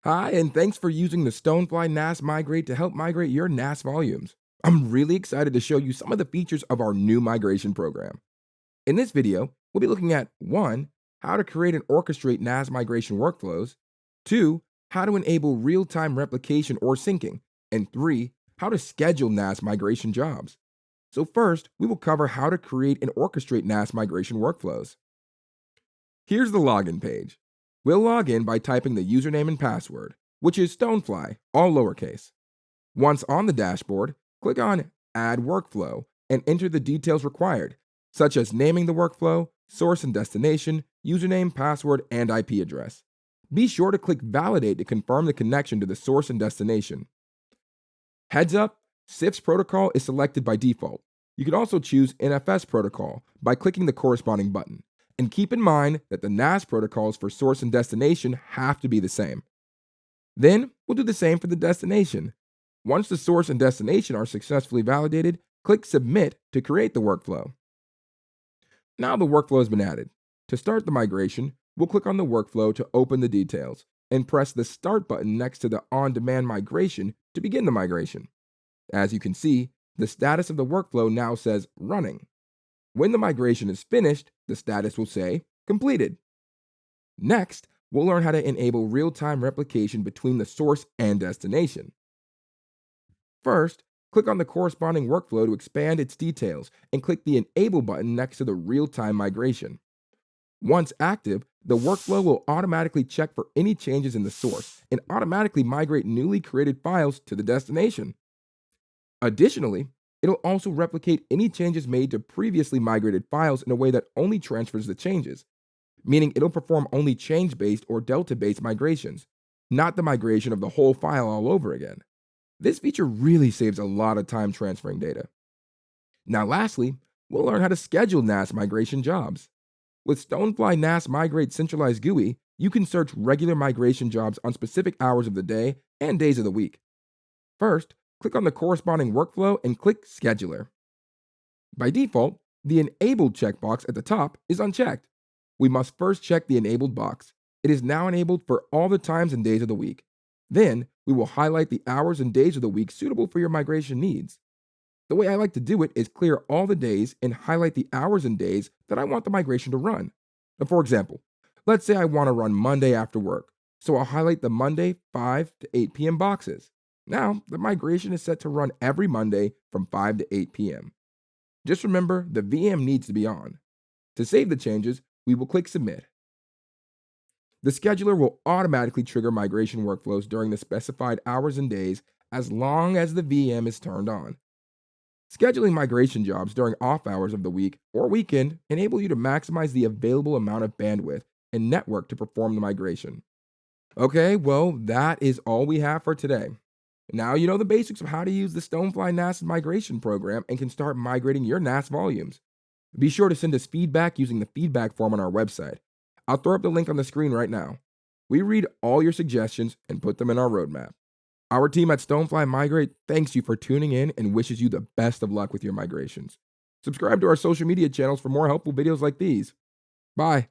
Hi, and thanks for using the StoneFly Migrate to help migrate your NAS volumes. I'm really excited to show you some of the features of our new migration program. In this video, we'll be looking at 1. How to create and orchestrate NAS migration workflows, 2. How to enable real-time replication or syncing, and 3. How to schedule NAS migration jobs. So first, we will cover how to create and orchestrate NAS migration workflows. Here's the login page. We'll log in by typing the username and password, which is StoneFly, all lowercase. Once on the dashboard, click on Add Workflow and enter the details required, such as naming the workflow, source and destination, username, password, and IP address. Be sure to click Validate to confirm the connection to the source and destination. Heads up, CIFS protocol is selected by default. You can also choose NFS protocol by clicking the corresponding button. And keep in mind that the NAS protocols for source and destination have to be the same. Then we'll do the same for the destination. Once the source and destination are successfully validated, click Submit to create the workflow. Now the workflow has been added. To start the migration, we'll click on the workflow to open the details and press the Start button next to the On-Demand Migration to begin the migration. As you can see, the status of the workflow now says Running. When the migration is finished, the status will say Completed. Next, we'll learn how to enable real-time replication between the source and destination. First, click on the corresponding workflow to expand its details and click the Enable button next to the real-time migration. Once active, the workflow will automatically check for any changes in the source and automatically migrate newly created files to the destination. Additionally, it'll also replicate any changes made to previously migrated files in a way that only transfers the changes, meaning it'll perform only change-based or delta-based migrations, not the migration of the whole file all over again. This feature really saves a lot of time transferring data. Now lastly, we'll learn how to schedule NAS migration jobs. With StoneFly NAS Migrate Centralized GUI, you can search regular migration jobs on specific hours of the day and days of the week. First, click on the corresponding workflow and click Scheduler. By default, the Enabled checkbox at the top is unchecked. We must first check the Enabled box. It is now enabled for all the times and days of the week. Then, we will highlight the hours and days of the week suitable for your migration needs. The way I like to do it is clear all the days and highlight the hours and days that I want the migration to run. For example, let's say I want to run Monday after work, so I'll highlight the Monday 5 to 8 p.m. boxes. Now, the migration is set to run every Monday from 5 to 8 p.m. Just remember, the VM needs to be on. To save the changes, we will click Submit. The scheduler will automatically trigger migration workflows during the specified hours and days as long as the VM is turned on. Scheduling migration jobs during off hours of the week or weekend enable you to maximize the available amount of bandwidth and network to perform the migration. Okay, well, that is all we have for today. Now you know the basics of how to use the StoneFly NAS migration program and can start migrating your NAS volumes. Be sure to send us feedback using the feedback form on our website. I'll throw up the link on the screen right now. We read all your suggestions and put them in our roadmap. Our team at StoneFly Migrate thanks you for tuning in and wishes you the best of luck with your migrations. Subscribe to our social media channels for more helpful videos like these. Bye.